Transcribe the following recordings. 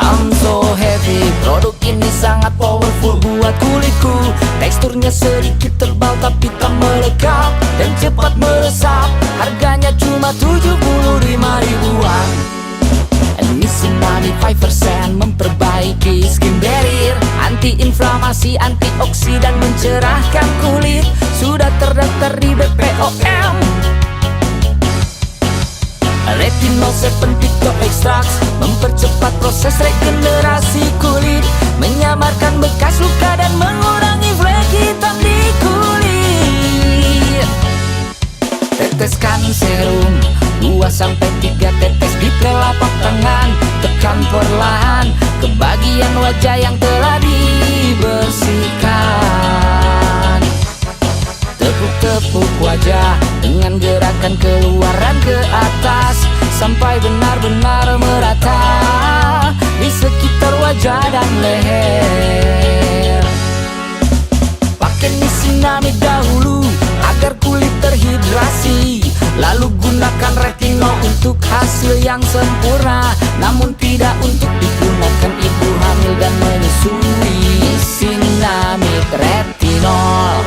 I'm so heavy, produk ini sangat powerful buat kulitku. Teksturnya sedikit tebal tapi tak melekat dan cepat meresap. Harganya cuma 75 ribuan. Nisinamid 5% memperbaiki skin barrier, anti-inflamasi, antioksidan, mencerahkan kulit. Sudah terdaftar di BPOM. Retinol 7 extracts mempercepat proses regenerasi kulit, menyamarkan bekas luka dan mengurangi flek hitam di kulit. Teteskan serum 2-3 tetes di telapak tangan. Tekan perlahan ke bagian wajah yang telah dibersihkan. Tepuk-tepuk wajah dengan gerakan keluaran ke atas sampai benar-benar merata di sekitar wajah dan leher. Pakai nisinamid dahulu agar kulit terhidrasi, lalu gunakan retinol untuk hasil yang sempurna. Namun tidak untuk digunakan ibu hamil dan menyusui. Nisinamid retinol.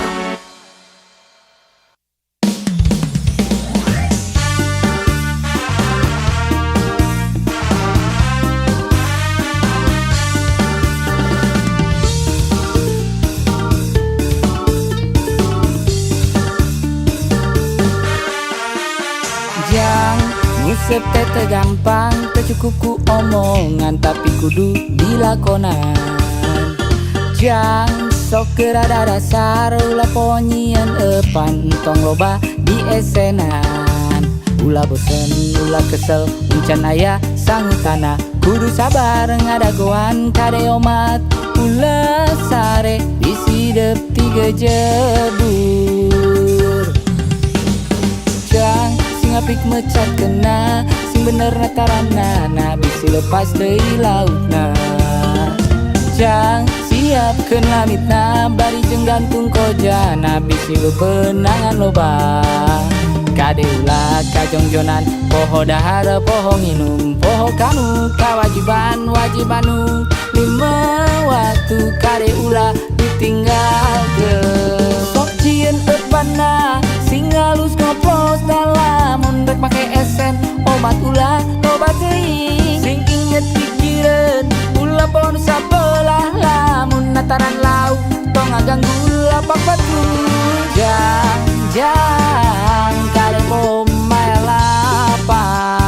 Ngusep tete gampang, tercukup ku omongan tapi kudu dilakonan. Jang sok kerada dasar ulah ponyian epan entong loba di esenan. Ulah bosen, ulah kesel, encan aya sangutana. Kudu sabar ngadagoan kade omat. Ulah sare disidep 3 jebur. Jang apik mecat kena sing bener natarana, na bisi lepas deui lautna. Jang siap kena mitna bari jeung gantung koja, na bisi bebenangan loba. Kade ulah kajongjonan poho dahar poho nginum, poho kanu kawajiban wajibanu. 5 waktu kade ulah ditinggalkeun. Sok cieun epana sing halus ngoplos dalam rek make esen obat ulah obat teuing. Sing inget pikireun ulah pon sabelah lamun nataran lauk tong ngaganggu lapak batu. Jang kade pomae lapak.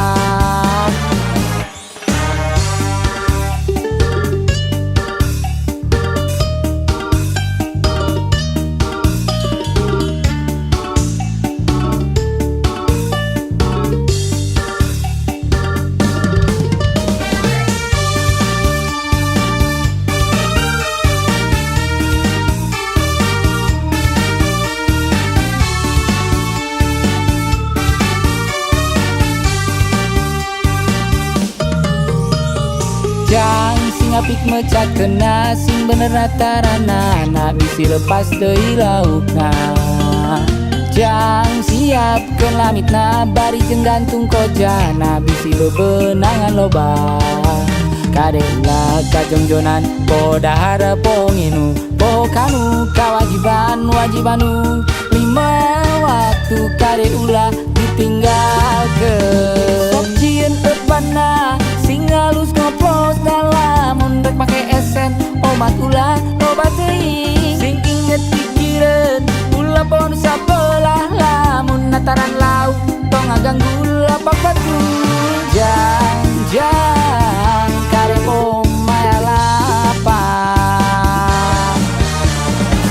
Jang sing apik mecat kena sing bener natarana, na bisi lepas deui laukna. Jang siap keun lamitna bari jeung gantung koja, na bisi bebenangan loba. Kade ulah kajongjonan poho dahar poho nginu, poho kanu kawajiban wajibanu. 5 waktu kade ulah ditinggalkeun. Sok cieun epana sing halus ngoplos dalam rek make esen obat ulah obat teuing. Sing inget pikireun ulah pon sabelah lamun nataran lauk tong ngaganggu lapak batu. Jang kade pomae lapak.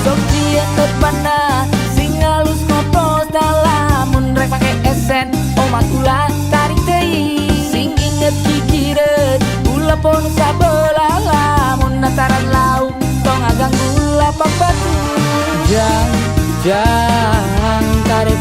Sok cieun epana sing halus ngoplos dalam rek make esen obat ulah tarik teuing. Sing inget pikireun ulah pon sabelah lamun nataran lauk tong ngaganggu lapak batu. Jang kade